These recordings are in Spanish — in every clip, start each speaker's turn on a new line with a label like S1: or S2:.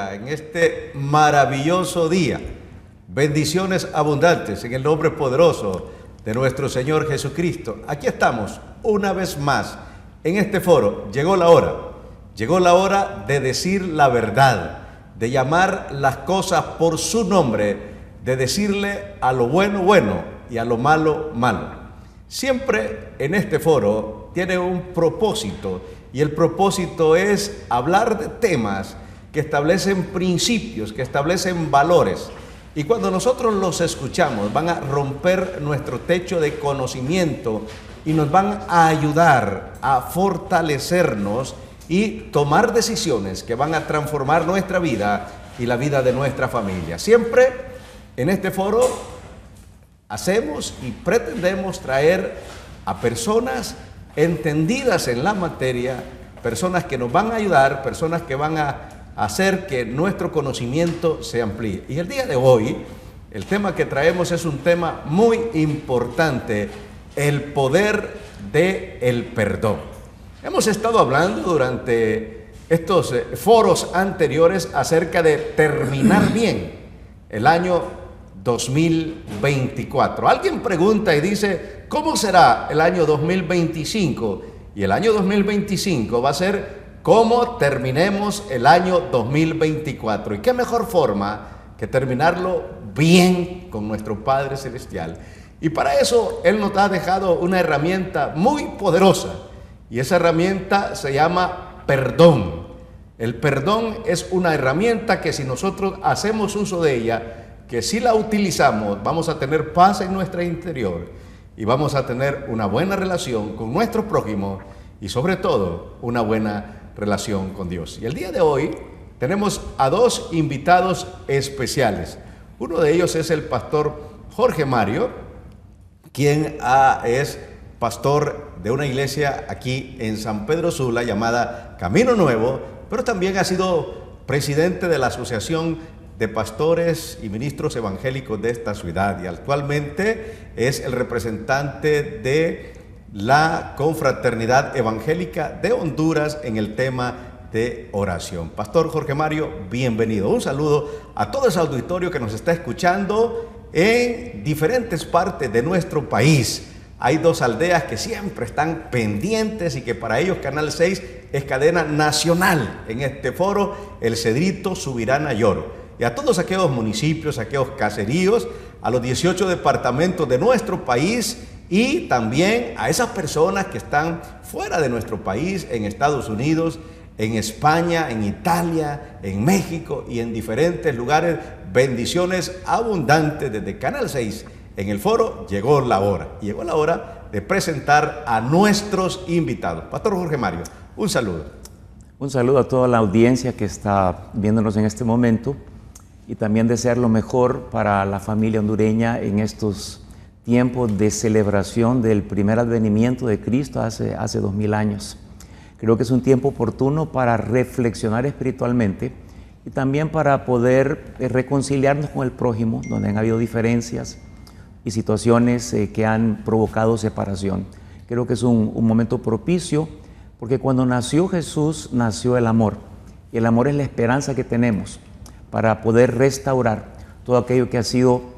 S1: Iglesia en este maravilloso día. Bendiciones abundantes en el nombre poderoso de nuestro Señor Jesucristo. Aquí estamos una vez más en este foro. Llegó la hora de decir la verdad, de llamar las cosas por su nombre, de decirle a lo bueno, bueno y a lo malo, malo. Siempre en este foro tiene un propósito, y el propósito es hablar de temas que establecen principios, que establecen valores. Y cuando nosotros los escuchamos, van a romper nuestro techo de conocimiento y nos van a ayudar a fortalecernos y tomar decisiones que van a transformar nuestra vida y la vida de nuestra familia. Siempre en este foro hacemos y pretendemos traer a personas entendidas en la materia, personas que nos van a ayudar, personas que van a hacer que nuestro conocimiento se amplíe. Y el día de hoy, el tema que traemos es un tema muy importante: el poder del perdón. Hemos estado hablando durante estos foros anteriores acerca de terminar bien el año 2024. Alguien pregunta y dice: ¿cómo será el año 2025? Y el año 2025 va a ser cómo terminemos el año 2024. ¿Y qué mejor forma que terminarlo bien con nuestro Padre Celestial? Y para eso Él nos ha dejado una herramienta muy poderosa, y esa herramienta se llama perdón. El perdón es una herramienta que, si nosotros hacemos uso de ella, que si la utilizamos, vamos a tener paz en nuestro interior y vamos a tener una buena relación con nuestro prójimo y, sobre todo, una buena relación con Dios. Y el día de hoy tenemos a dos invitados especiales. Uno de ellos es el pastor Jorge Mario, quien es pastor de una iglesia aquí en San Pedro Sula llamada Camino Nuevo, pero también ha sido presidente de la Asociación de Pastores y Ministros Evangélicos de esta ciudad, y actualmente es el representante de la Confraternidad Evangélica de Honduras en el tema de oración. Pastor Jorge Mario, bienvenido. Un saludo a todo ese auditorio que nos está escuchando en diferentes partes de nuestro país. Hay dos aldeas que siempre están pendientes y que para ellos Canal 6 es cadena nacional en este foro: El Cedrito, Subirana y Oro. Y a todos aquellos municipios, aquellos caseríos, a los 18 departamentos de nuestro país, y también a esas personas que están fuera de nuestro país, en Estados Unidos, en España, en Italia, en México y en diferentes lugares. Bendiciones abundantes desde Canal 6. En el foro llegó la hora de presentar a nuestros invitados. Pastor Jorge Mario, un saludo.
S2: Un saludo a toda la audiencia que está viéndonos en este momento, y también desear lo mejor para la familia hondureña en estos tiempos de celebración del primer advenimiento de Cristo hace 2000 años. Creo que es un tiempo oportuno para reflexionar espiritualmente y también para poder reconciliarnos con el prójimo, donde han habido diferencias y situaciones que han provocado separación. Creo que es un momento propicio, porque cuando nació Jesús, nació el amor, y el amor es la esperanza que tenemos para poder restaurar todo aquello que ha sido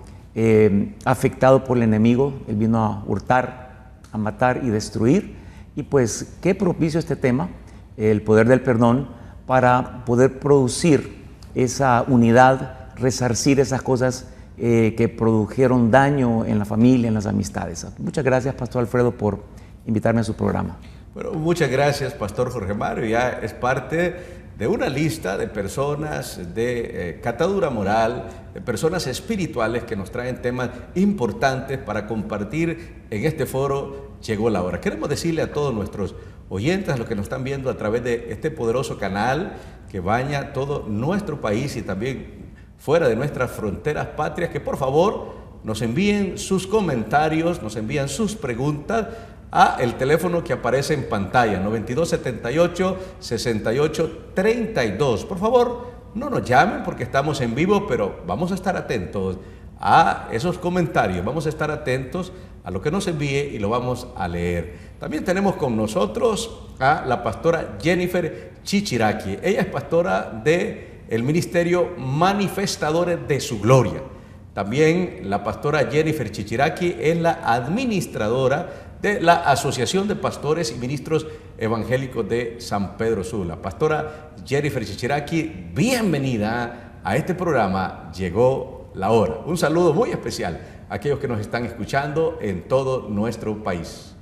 S2: afectado por el enemigo. Él vino a hurtar, a matar y destruir, y pues qué propicio este tema, el poder del perdón, para poder producir esa unidad, resarcir esas cosas que produjeron daño en la familia, en las amistades. Muchas gracias, Pastor Alfredo, por invitarme a su programa.
S1: Bueno, muchas gracias, Pastor Jorge Mario. Ya es parte de una lista de personas de catadura moral, de personas espirituales que nos traen temas importantes para compartir en este foro. Llegó la hora. Queremos decirle a todos nuestros oyentes, a los que nos están viendo a través de este poderoso canal que baña todo nuestro país y también fuera de nuestras fronteras patrias, que por favor nos envíen sus comentarios, nos envían sus preguntas a el teléfono que aparece en pantalla, 9278-6832. Por favor, no nos llamen porque estamos en vivo, pero vamos a estar atentos a esos comentarios, vamos a estar atentos a lo que nos envíe y lo vamos a leer. También tenemos con nosotros a la pastora Jennifer Chichiraki. Ella es pastora de el ministerio Manifestadores de su Gloria. También la pastora Jennifer Chichiraki es la administradora de la Asociación de Pastores y Ministros Evangélicos de San Pedro Sula. Pastora Jennifer Chichiraki, bienvenida a este programa Llegó la Hora. Un saludo muy especial a aquellos que nos están escuchando en todo nuestro país.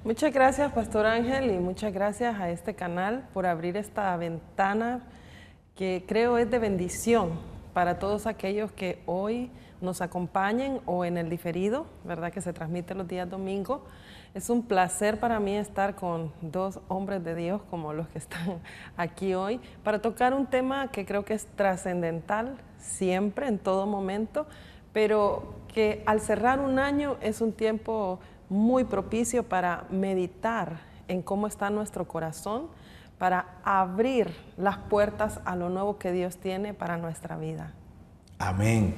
S3: Muchas gracias, Pastor Ángel, y muchas gracias a este canal por abrir esta ventana que creo es de bendición para todos aquellos que hoy nos acompañen o en el diferido, ¿verdad? Que se transmite los días domingos. Es un placer para mí estar con dos hombres de Dios como los que están aquí hoy para tocar un tema que creo que es trascendental siempre, en todo momento, pero que al cerrar un año es un tiempo muy propicio para meditar en cómo está nuestro corazón, para abrir las puertas a lo nuevo que Dios tiene para nuestra vida.
S1: Amén.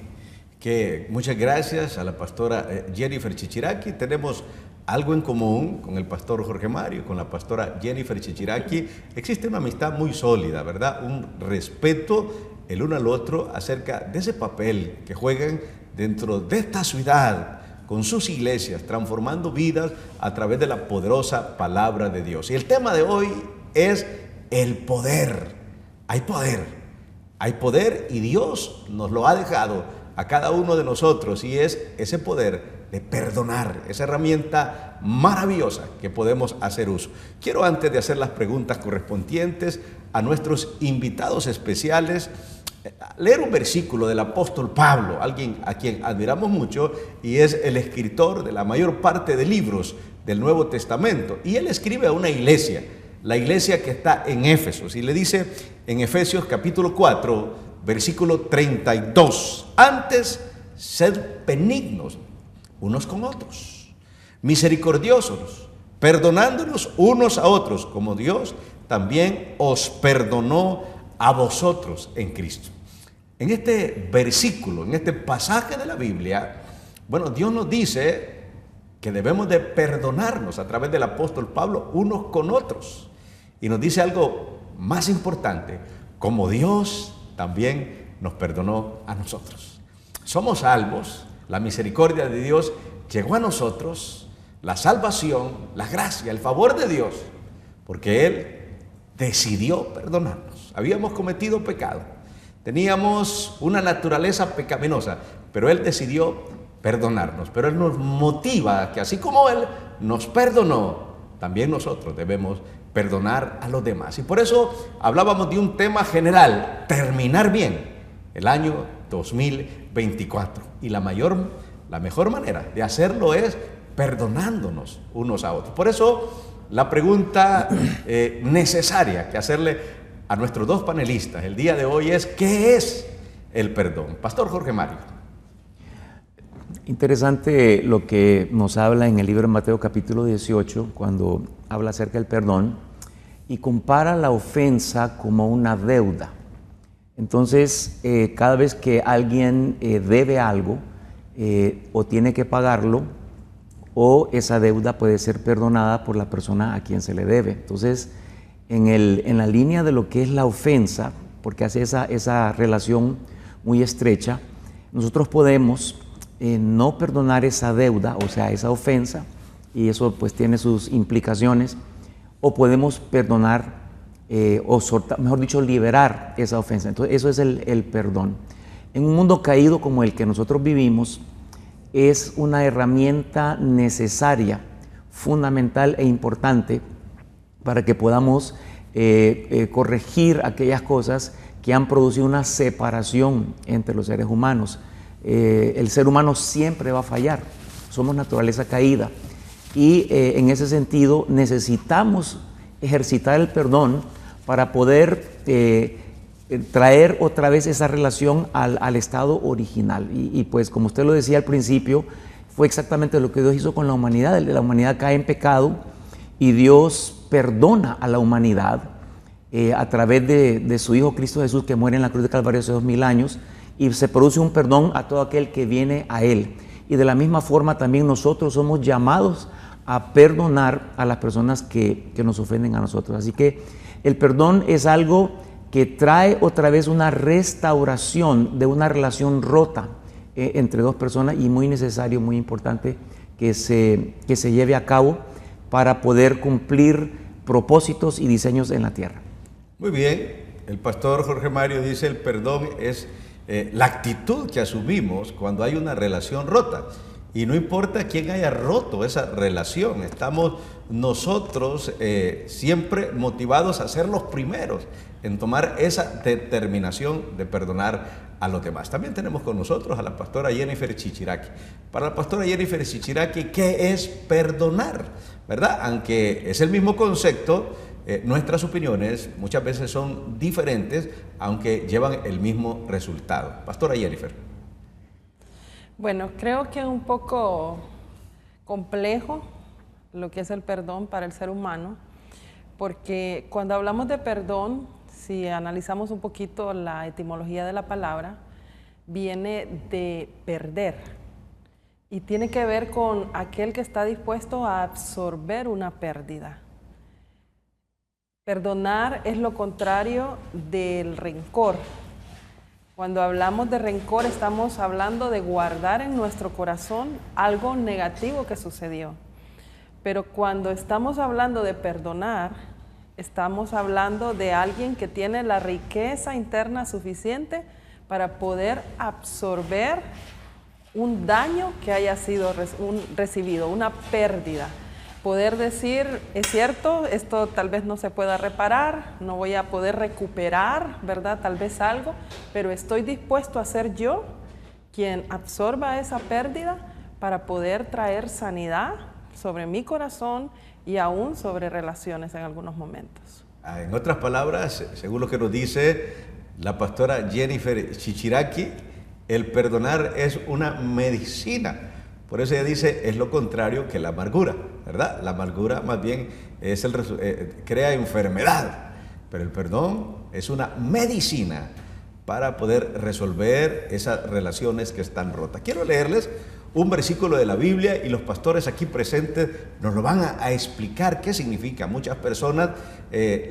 S1: Muchas gracias a la pastora Jennifer Chichiraki. Tenemos algo en común con el pastor Jorge Mario, con la pastora Jennifer Chichiraki. Existe una amistad muy sólida, ¿verdad? Un respeto el uno al otro acerca de ese papel que juegan dentro de esta ciudad, con sus iglesias, transformando vidas a través de la poderosa palabra de Dios. Y el tema de hoy es el poder. Hay poder y Dios nos lo ha dejado a cada uno de nosotros, y es ese poder de perdonar, esa herramienta maravillosa que podemos hacer uso. Quiero, antes de hacer las preguntas correspondientes a nuestros invitados especiales, leer un versículo del apóstol Pablo, alguien a quien admiramos mucho, y es el escritor de la mayor parte de libros del Nuevo Testamento. Y él escribe a una iglesia, la iglesia que está en Éfeso, y le dice en Efesios capítulo 4, versículo 32, antes sed benignos unos con otros, misericordiosos, perdonándonos unos a otros, como Dios también os perdonó a vosotros en Cristo. En este versículo, en este pasaje de la Biblia, bueno, Dios nos dice que debemos de perdonarnos a través del apóstol Pablo unos con otros. Y nos dice algo más importante, como Dios también nos perdonó a nosotros. Somos salvos, la misericordia de Dios llegó a nosotros, la salvación, la gracia, el favor de Dios, porque Él decidió perdonarnos. Habíamos cometido pecado, teníamos una naturaleza pecaminosa, pero Él decidió perdonarnos. Pero Él nos motiva a que así como Él nos perdonó, también nosotros debemos perdonar a los demás. Y por eso hablábamos de un tema general, terminar bien el año 2024. Y la mejor manera de hacerlo es perdonándonos unos a otros. Por eso la pregunta necesaria que hacerle a nuestros dos panelistas el día de hoy es: ¿qué es el perdón? Pastor Jorge Mario.
S2: Interesante lo que nos habla en el libro de Mateo capítulo 18, cuando habla acerca del perdón y compara la ofensa como una deuda. Entonces, cada vez que alguien debe algo, o tiene que pagarlo, o esa deuda puede ser perdonada por la persona a quien se le debe. Entonces, en la línea de lo que es la ofensa, porque hace esa relación muy estrecha, nosotros podemos no perdonar esa deuda, o sea, esa ofensa, y eso pues tiene sus implicaciones, o podemos perdonar, mejor dicho, liberar esa ofensa. Entonces, eso es el perdón. En un mundo caído como el que nosotros vivimos, es una herramienta necesaria, fundamental e importante para que podamos corregir aquellas cosas que han producido una separación entre los seres humanos. El ser humano siempre va a fallar, somos naturaleza caída, y en ese sentido necesitamos ejercitar el perdón para poder traer otra vez esa relación al estado original. Y pues, como usted lo decía al principio, fue exactamente lo que Dios hizo con la humanidad. La humanidad cae en pecado y Dios perdona a la humanidad a través de su Hijo Cristo Jesús, que muere en la cruz de Calvario hace 2000 años, y se produce un perdón a todo aquel que viene a Él. Y de la misma forma también nosotros somos llamados a perdonar a las personas que nos ofenden a nosotros. Así que el perdón es algo que trae otra vez una restauración de una relación rota entre dos personas, y muy necesario, muy importante que se lleve a cabo para poder cumplir propósitos y diseños en la tierra.
S1: Muy bien, el pastor Jorge Mario dice el perdón es la actitud que asumimos cuando hay una relación rota. Y no importa quién haya roto esa relación, estamos nosotros siempre motivados a ser los primeros en tomar esa determinación de perdonar a los demás. También tenemos con nosotros a la pastora Jennifer Chichiraki. Para la pastora Jennifer Chichiraki, ¿qué es perdonar? ¿Verdad? Aunque es el mismo concepto, nuestras opiniones muchas veces son diferentes, aunque llevan el mismo resultado. Pastora Jennifer.
S3: Bueno, creo que es un poco complejo lo que es el perdón para el ser humano, porque cuando hablamos de perdón, si analizamos un poquito la etimología de la palabra, viene de perder y tiene que ver con aquel que está dispuesto a absorber una pérdida. Perdonar es lo contrario del rencor. Cuando hablamos de rencor, estamos hablando de guardar en nuestro corazón algo negativo que sucedió. Pero cuando estamos hablando de perdonar, estamos hablando de alguien que tiene la riqueza interna suficiente para poder absorber un daño que haya sido recibido, una pérdida. Poder decir, es cierto, esto tal vez no se pueda reparar, no voy a poder recuperar, ¿verdad? Tal vez algo, pero estoy dispuesto a ser yo quien absorba esa pérdida para poder traer sanidad sobre mi corazón y aún sobre relaciones en algunos momentos.
S1: En otras palabras, según lo que nos dice la pastora Jennifer Chichiraki, el perdonar es una medicina. Por eso ella dice, es lo contrario que la amargura, ¿verdad? La amargura más bien es crea enfermedad, pero el perdón es una medicina para poder resolver esas relaciones que están rotas. Quiero leerles un versículo de la Biblia y los pastores aquí presentes nos lo van a explicar qué significa. Muchas personas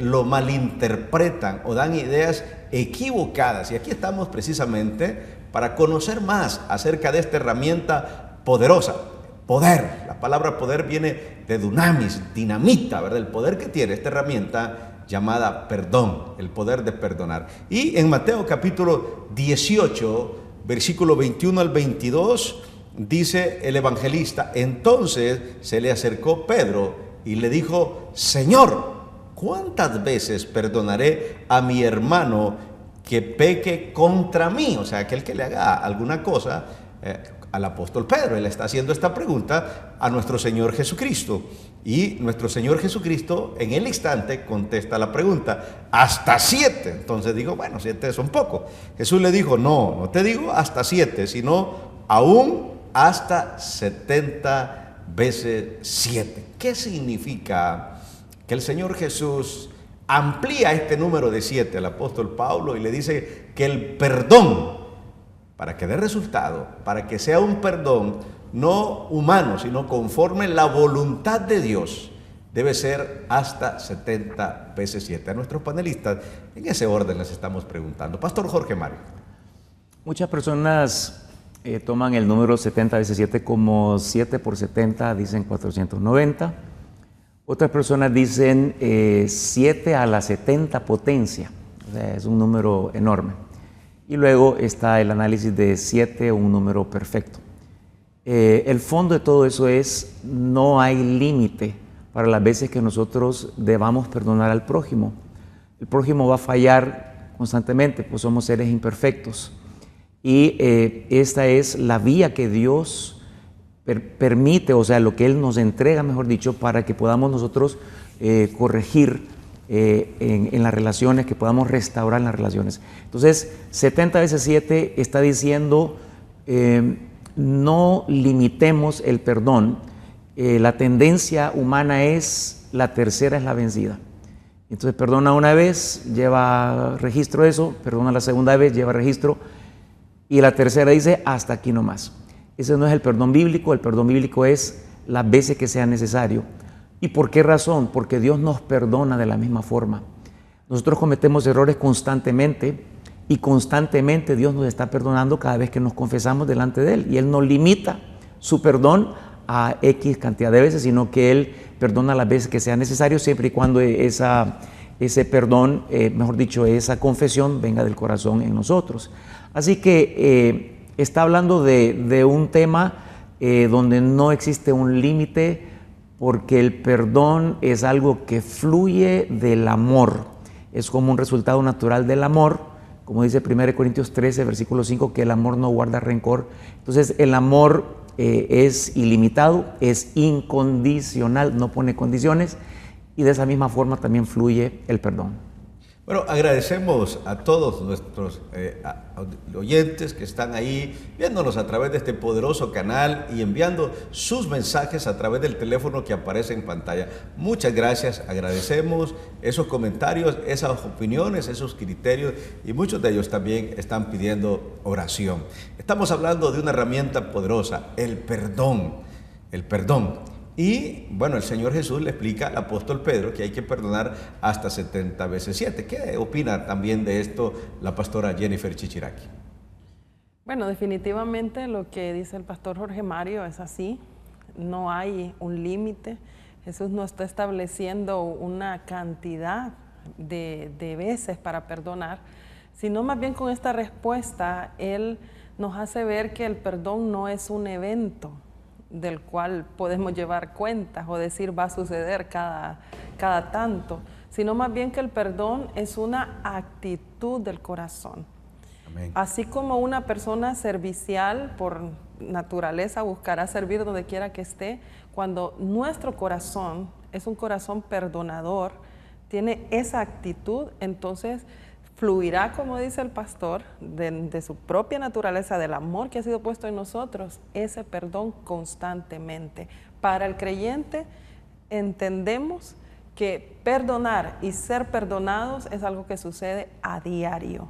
S1: lo malinterpretan o dan ideas equivocadas, y aquí estamos precisamente para conocer más acerca de esta herramienta poderosa. Poder, la palabra poder viene de dunamis, dinamita, ¿verdad? El poder que tiene esta herramienta llamada perdón, el poder de perdonar. Y en Mateo capítulo 18, versículo 21 al 22, dice el evangelista: entonces se le acercó Pedro y le dijo: Señor, ¿cuántas veces perdonaré a mi hermano que peque contra mí? O sea, aquel que le haga alguna cosa al apóstol Pedro. Él está haciendo esta pregunta a nuestro Señor Jesucristo, y nuestro Señor Jesucristo en el instante contesta la pregunta: hasta 7. Entonces dijo, bueno, 7 son poco. Jesús le dijo, no te digo hasta 7, sino aún hasta 70 veces 7. ¿Qué significa que el Señor Jesús amplía este número de 7 al apóstol Pablo y le dice que el perdón, para que dé resultado, para que sea un perdón no humano, sino conforme la voluntad de Dios, debe ser hasta 70 veces 7? A nuestros panelistas, en ese orden les estamos preguntando. Pastor Jorge Mario.
S2: Muchas personas toman el número 70 veces 7 como 7 por 70, dicen 490. Otras personas dicen 7 a la 70 potencia, o sea, es un número enorme. Y luego está el análisis de 7, un número perfecto. El fondo de todo eso es, no hay límite para las veces que nosotros debamos perdonar al prójimo. El prójimo va a fallar constantemente, pues somos seres imperfectos. Y esta es la vía que Dios permite, o sea, lo que Él nos entrega, mejor dicho, para que podamos nosotros corregir en las relaciones, que podamos restaurar las relaciones. Entonces, 70 veces 7 está diciendo, no limitemos el perdón. La tendencia humana es, la tercera es la vencida. Entonces, perdona una vez, lleva registro eso, perdona la segunda vez, lleva registro, y la tercera dice, hasta aquí nomás. Ese no es el perdón bíblico. El perdón bíblico es las veces que sea necesario. ¿Y por qué razón? Porque Dios nos perdona de la misma forma. Nosotros cometemos errores constantemente y constantemente Dios nos está perdonando cada vez que nos confesamos delante de Él. Y Él no limita su perdón a X cantidad de veces, sino que Él perdona las veces que sea necesario, siempre y cuando ese perdón, mejor dicho, esa confesión venga del corazón en nosotros. Así que está hablando de un tema donde no existe un límite, porque el perdón es algo que fluye del amor. Es como un resultado natural del amor, como dice 1 Corintios 13, versículo 5, que el amor no guarda rencor. Entonces el amor es ilimitado, es incondicional, no pone condiciones, y de esa misma forma también fluye el perdón.
S1: Bueno, agradecemos a todos nuestros oyentes que están ahí viéndonos a través de este poderoso canal y enviando sus mensajes a través del teléfono que aparece en pantalla. Muchas gracias, agradecemos esos comentarios, esas opiniones, esos criterios, y muchos de ellos también están pidiendo oración. Estamos hablando de una herramienta poderosa, el perdón, el perdón. Y bueno, el Señor Jesús le explica al apóstol Pedro que hay que perdonar hasta 70 veces 7. ¿Qué opina también de esto la pastora Jennifer Chichiraki?
S3: Bueno, definitivamente lo que dice el pastor Jorge Mario es así. No hay un límite. Jesús no está estableciendo una cantidad de veces para perdonar, sino más bien con esta respuesta Él nos hace ver que el perdón no es un evento del cual podemos llevar cuentas o decir va a suceder cada tanto, sino más bien que el perdón es una actitud del corazón. Amén. Así como una persona servicial por naturaleza buscará servir donde quiera que esté, cuando nuestro corazón es un corazón perdonador, tiene esa actitud, entonces fluirá, como dice el pastor, de su propia naturaleza, del amor que ha sido puesto en nosotros, ese perdón constantemente. Para el creyente entendemos que perdonar y ser perdonados es algo que sucede a diario.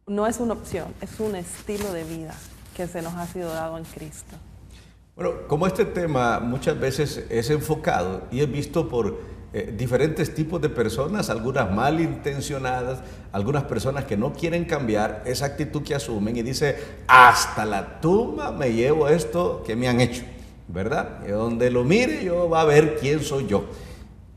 S3: No es una opción, es un estilo de vida que se nos ha sido dado en Cristo.
S1: Bueno, como este tema muchas veces es enfocado y es visto por diferentes tipos de personas, algunas malintencionadas, algunas personas que no quieren cambiar esa actitud que asumen y dice, hasta la tumba me llevo esto que me han hecho, ¿verdad? Y donde lo mire yo va a ver quién soy yo.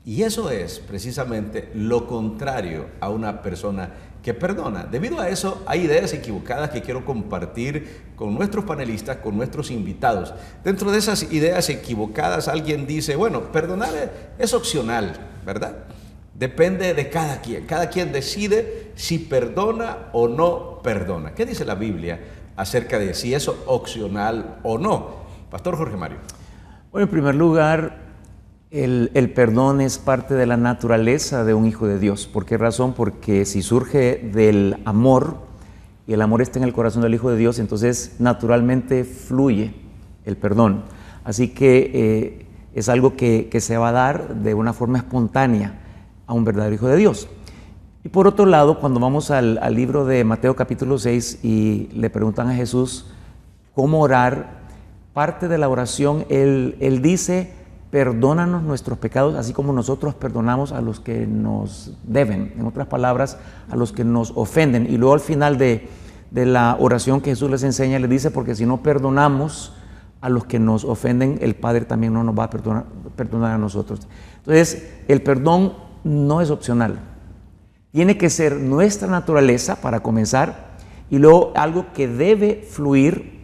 S1: Y eso es precisamente lo contrario a una persona que perdona. Debido a eso hay ideas equivocadas que quiero compartir con nuestros panelistas, con nuestros invitados. Dentro de esas ideas equivocadas alguien dice, bueno, perdonar es opcional, ¿verdad? Depende de cada quien decide si perdona o no perdona. ¿Qué dice la Biblia acerca de si es opcional o no? Pastor Jorge Mario.
S2: Bueno, en primer lugar, el perdón es parte de la naturaleza de un hijo de Dios. ¿Por qué razón? Porque si surge del amor y el amor está en el corazón del hijo de Dios, entonces naturalmente fluye el perdón. Así que es algo que se va a dar de una forma espontánea a un verdadero hijo de Dios. Y por otro lado, cuando vamos al libro de Mateo capítulo 6 y le preguntan a Jesús cómo orar, parte de la oración él dice, perdónanos nuestros pecados, así como nosotros perdonamos a los que nos deben. En otras palabras, a los que nos ofenden. Y luego al final de la oración que Jesús les enseña, le dice, porque si no perdonamos a los que nos ofenden, el Padre también no nos va a perdonar a nosotros. Entonces, el perdón no es opcional. Tiene que ser nuestra naturaleza para comenzar, y luego algo que debe fluir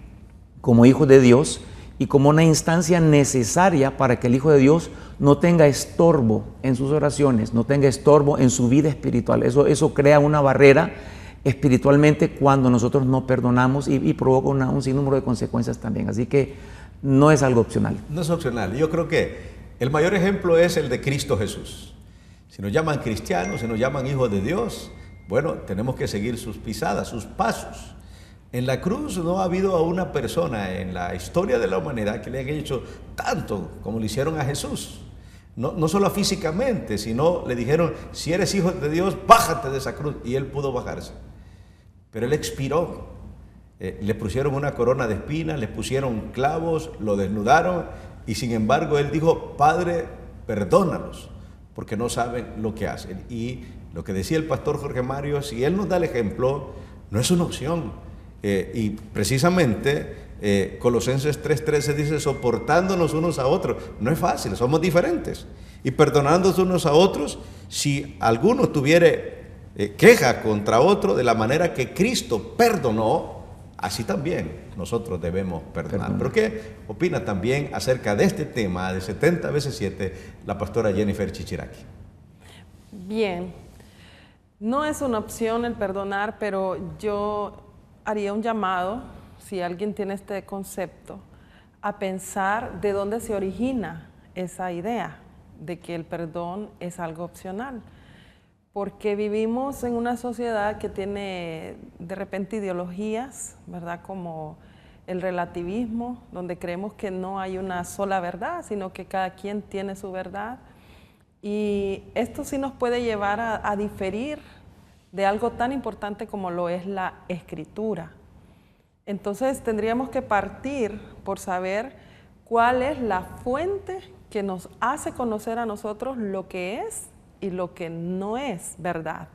S2: como hijo de Dios, y como una instancia necesaria para que el Hijo de Dios no tenga estorbo en sus oraciones, no tenga estorbo en su vida espiritual. Eso crea una barrera espiritualmente cuando nosotros no perdonamos y provoca un sinnúmero de consecuencias también. Así que no es algo opcional.
S1: No es opcional. Yo creo que el mayor ejemplo es el de Cristo Jesús. Si nos llaman cristianos, si nos llaman hijos de Dios, bueno, tenemos que seguir sus pisadas, sus pasos. En la cruz no ha habido a una persona en la historia de la humanidad que le haya hecho tanto como le hicieron a Jesús. No solo físicamente, sino le dijeron, si eres hijo de Dios, bájate de esa cruz. Y él pudo bajarse. Pero él expiró. Le pusieron una corona de espinas, le pusieron clavos, lo desnudaron. Y sin embargo él dijo, Padre, perdónalos, porque no saben lo que hacen. Y lo que decía el pastor Jorge Mario, si él nos da el ejemplo, no es una opción. Y precisamente Colosenses 3:13 dice, soportándonos unos a otros. No es fácil, somos diferentes. Y perdonándonos unos a otros, si alguno tuviere queja contra otro, de la manera que Cristo perdonó, así también nosotros debemos perdonar. ¿Pero qué opina también acerca de este tema de 70 veces 7 la pastora Jennifer Chichiraki?
S3: Bien, no es una opción el perdonar, pero yo haría un llamado, si alguien tiene este concepto, a pensar de dónde se origina esa idea de que el perdón es algo opcional. Porque vivimos en una sociedad que tiene de repente ideologías, ¿verdad? Como el relativismo, donde creemos que no hay una sola verdad, sino que cada quien tiene su verdad. Y esto sí nos puede llevar a diferir de algo tan importante como lo es la escritura. Entonces tendríamos que partir por saber cuál es la fuente que nos hace conocer a nosotros lo que es y lo que no es verdad.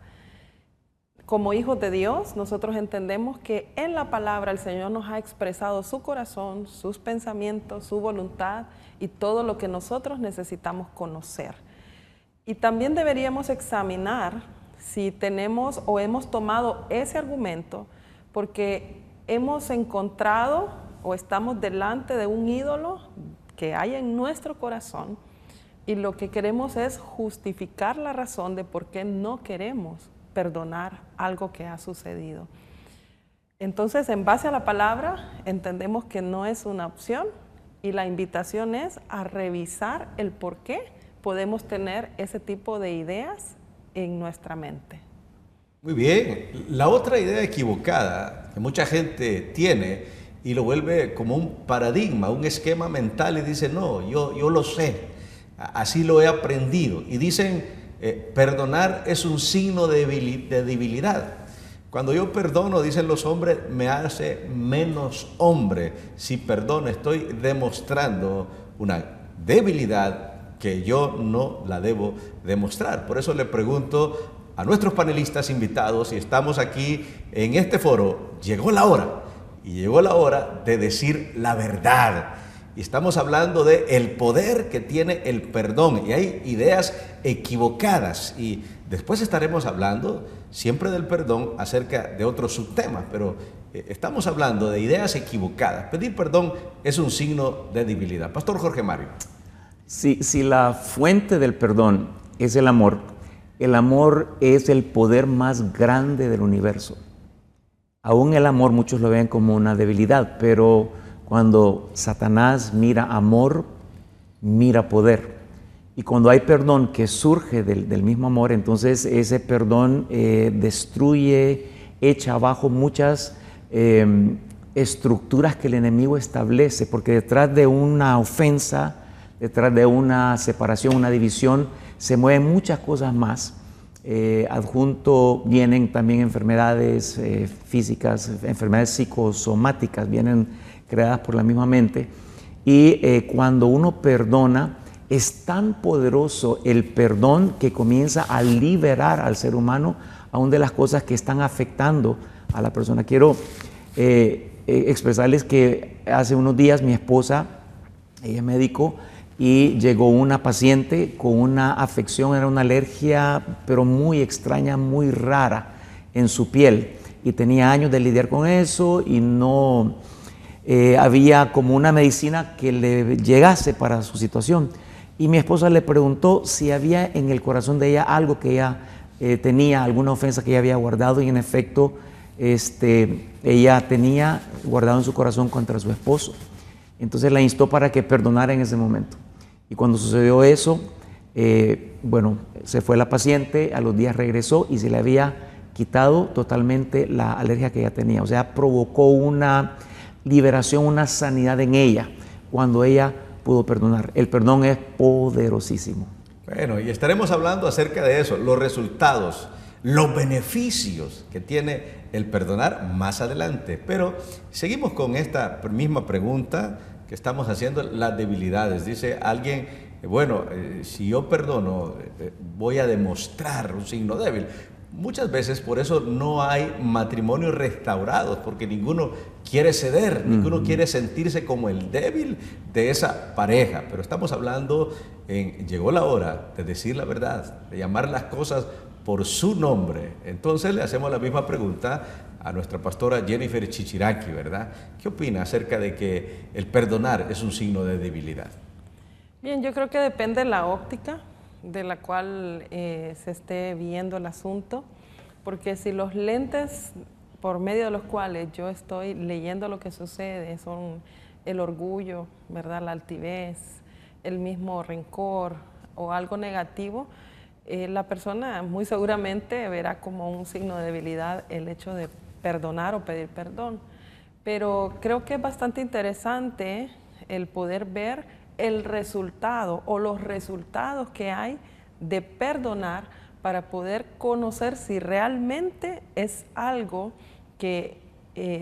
S3: Como hijos de Dios, nosotros entendemos que en la palabra el Señor nos ha expresado su corazón, sus pensamientos, su voluntad y todo lo que nosotros necesitamos conocer. Y también deberíamos examinar si tenemos o hemos tomado ese argumento porque hemos encontrado o estamos delante de un ídolo que hay en nuestro corazón y lo que queremos es justificar la razón de por qué no queremos perdonar algo que ha sucedido. Entonces, en base a la palabra, entendemos que no es una opción y la invitación es a revisar el por qué podemos tener ese tipo de ideas en nuestra mente.
S1: Muy bien. La otra idea equivocada que mucha gente tiene y lo vuelve como un paradigma, un esquema mental y dice, no, yo lo sé, así lo he aprendido. Y dicen, perdonar es un signo de debilidad. Cuando yo perdono, dicen los hombres, me hace menos hombre. Si perdono, estoy demostrando una debilidad que yo no la debo demostrar. Por eso le pregunto a nuestros panelistas invitados, y estamos aquí en este foro, llegó la hora, y llegó la hora de decir la verdad. Y estamos hablando de el poder que tiene el perdón, y hay ideas equivocadas, y después estaremos hablando siempre del perdón acerca de otros subtemas, pero estamos hablando de ideas equivocadas. Pedir perdón es un signo de debilidad. Pastor Jorge Mario.
S2: Si la fuente del perdón es el amor es el poder más grande del universo. Aún el amor muchos lo ven como una debilidad, pero cuando Satanás mira amor, mira poder. Y cuando hay perdón que surge del mismo amor, entonces ese perdón destruye, echa abajo muchas estructuras que el enemigo establece, porque detrás de una ofensa, detrás de una separación, una división, se mueven muchas cosas más. Adjunto vienen también enfermedades físicas, enfermedades psicosomáticas, vienen creadas por la misma mente. Y cuando uno perdona, es tan poderoso el perdón que comienza a liberar al ser humano aún de las cosas que están afectando a la persona. Quiero expresarles que hace unos días mi esposa, ella es médico, y llegó una paciente con una afección, era una alergia, pero muy extraña, muy rara en su piel. Y tenía años de lidiar con eso y no había como una medicina que le llegase para su situación. Y mi esposa le preguntó si había en el corazón de ella algo que ella tenía, alguna ofensa que ella había guardado, y en efecto ella tenía guardado en su corazón contra su esposo. Entonces la instó para que perdonara en ese momento. Y cuando sucedió eso, se fue la paciente, a los días regresó y se le había quitado totalmente la alergia que ella tenía. O sea, provocó una liberación, una sanidad en ella cuando ella pudo perdonar. El perdón es poderosísimo.
S1: Bueno, y estaremos hablando acerca de eso, los resultados, los beneficios que tiene el perdonar más adelante. Pero seguimos con esta misma pregunta que estamos haciendo, las debilidades. Dice alguien, si yo perdono, voy a demostrar un signo débil. Muchas veces por eso no hay matrimonios restaurados, porque ninguno quiere ceder, ninguno quiere sentirse como el débil de esa pareja. Pero estamos hablando, llegó la hora de decir la verdad, de llamar las cosas por su nombre. Entonces le hacemos la misma pregunta a nuestra pastora Jennifer Chichiraki, ¿verdad? ¿Qué opina acerca de que el perdonar es un signo de debilidad?
S3: Bien, yo creo que depende de la óptica de la cual se esté viendo el asunto, porque si los lentes por medio de los cuales yo estoy leyendo lo que sucede son el orgullo, ¿verdad?, la altivez, el mismo rencor o algo negativo, la persona muy seguramente verá como un signo de debilidad el hecho de perdonar o pedir perdón. Pero creo que es bastante interesante el poder ver el resultado o los resultados que hay de perdonar para poder conocer si realmente es algo que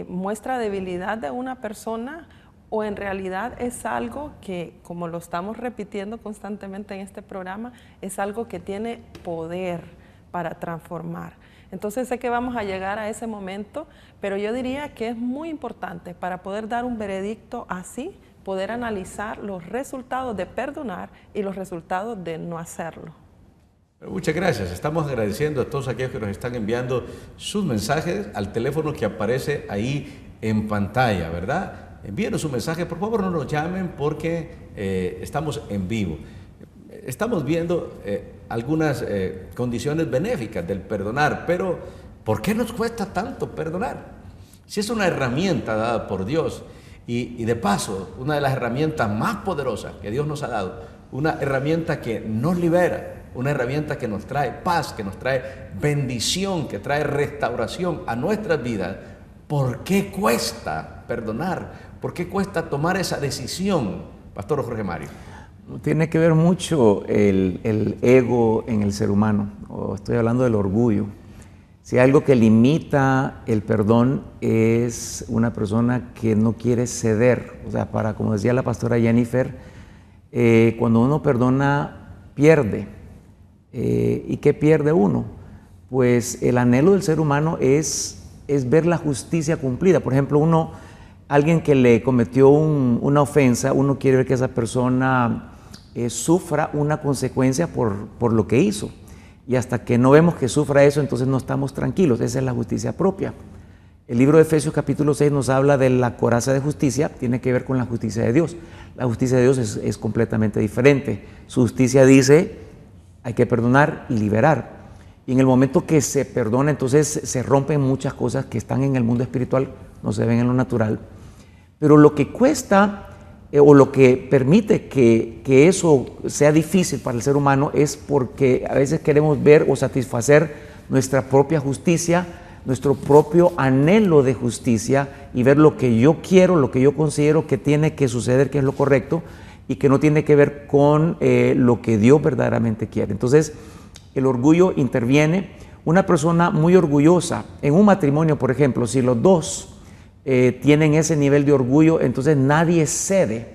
S3: muestra debilidad de una persona o en realidad es algo que, como lo estamos repitiendo constantemente en este programa, es algo que tiene poder para transformar. Entonces sé que vamos a llegar a ese momento, pero yo diría que es muy importante para poder dar un veredicto así, poder analizar los resultados de perdonar y los resultados de no hacerlo.
S1: Muchas gracias. Estamos agradeciendo a todos aquellos que nos están enviando sus mensajes al teléfono que aparece ahí en pantalla, ¿verdad? Envíenos su mensaje, por favor no nos llamen porque estamos en vivo. Estamos viendo algunas condiciones benéficas del perdonar, pero ¿por qué nos cuesta tanto perdonar? Si es una herramienta dada por Dios y de paso una de las herramientas más poderosas que Dios nos ha dado, una herramienta que nos libera, una herramienta que nos trae paz, que nos trae bendición, que trae restauración a nuestras vidas, ¿por qué cuesta perdonar? ¿Por qué cuesta tomar esa decisión, Pastor Jorge Mario?
S2: Tiene que ver mucho el ego en el ser humano, o estoy hablando del orgullo. Si algo que limita el perdón es una persona que no quiere ceder, o sea, como decía la pastora Jennifer, cuando uno perdona, pierde. ¿Y qué pierde uno? Pues el anhelo del ser humano es ver la justicia cumplida. Por ejemplo, alguien que le cometió una ofensa, uno quiere ver que esa persona sufra una consecuencia por lo que hizo. Y hasta que no vemos que sufra eso, entonces no estamos tranquilos. Esa es la justicia propia. El libro de Efesios capítulo 6 nos habla de la coraza de justicia, tiene que ver con la justicia de Dios. La justicia de Dios es completamente diferente. Su justicia dice, hay que perdonar y liberar. Y en el momento que se perdona, entonces se rompen muchas cosas que están en el mundo espiritual, no se ven en lo natural. Pero lo que cuesta o lo que permite que eso sea difícil para el ser humano es porque a veces queremos ver o satisfacer nuestra propia justicia, nuestro propio anhelo de justicia y ver lo que yo quiero, lo que yo considero que tiene que suceder, que es lo correcto y que no tiene que ver con lo que Dios verdaderamente quiere. Entonces, el orgullo interviene. Una persona muy orgullosa, en un matrimonio, por ejemplo, si los dos tienen ese nivel de orgullo, entonces nadie cede.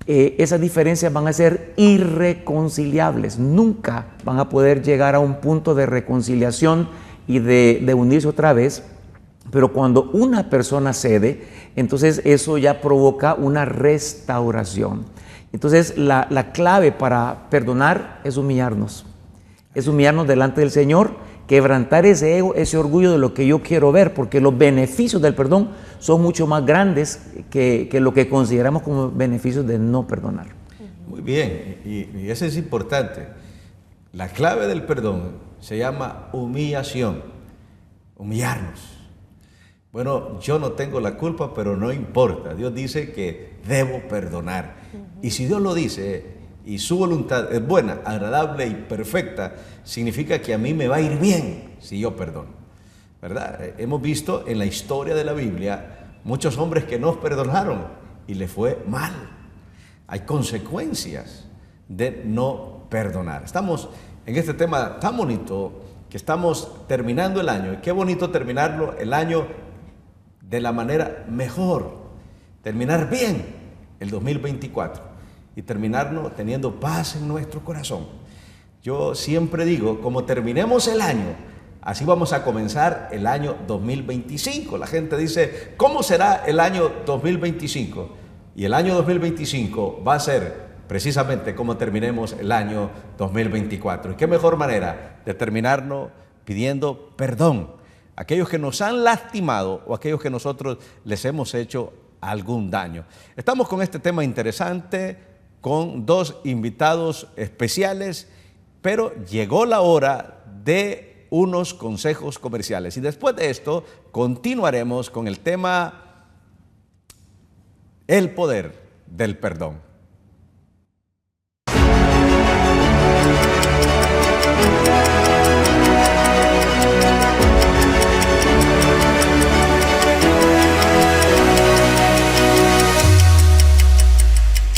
S2: Esas diferencias van a ser irreconciliables, nunca van a poder llegar a un punto de reconciliación y de unirse otra vez, pero cuando una persona cede, entonces eso ya provoca una restauración. Entonces la clave para perdonar es humillarnos delante del Señor, quebrantar ese ego, ese orgullo de lo que yo quiero ver, porque los beneficios del perdón son mucho más grandes que lo que consideramos como beneficios de no perdonar.
S1: Muy bien, y eso es importante. La clave del perdón se llama humillación, humillarnos. Bueno, yo no tengo la culpa, pero no importa. Dios dice que debo perdonar. Y si Dios lo dice y su voluntad es buena, agradable y perfecta, significa que a mí me va a ir bien si yo perdono, ¿verdad? Hemos visto en la historia de la Biblia muchos hombres que no perdonaron y les fue mal. Hay consecuencias de no perdonar. Estamos en este tema tan bonito que estamos terminando el año. Y qué bonito terminarlo el año de la manera mejor, terminar bien el 2024. y terminarnos teniendo paz en nuestro corazón. Yo siempre digo, como terminemos el año, así vamos a comenzar el año 2025. La gente dice, ¿cómo será el año 2025? Y el año 2025 va a ser precisamente como terminemos el año 2024. ¿Y qué mejor manera de terminarnos pidiendo perdón a aquellos que nos han lastimado o a aquellos que nosotros les hemos hecho algún daño? Estamos con este tema interesante, con dos invitados especiales, pero llegó la hora de unos consejos comerciales. Y después de esto, continuaremos con el tema, el poder del perdón.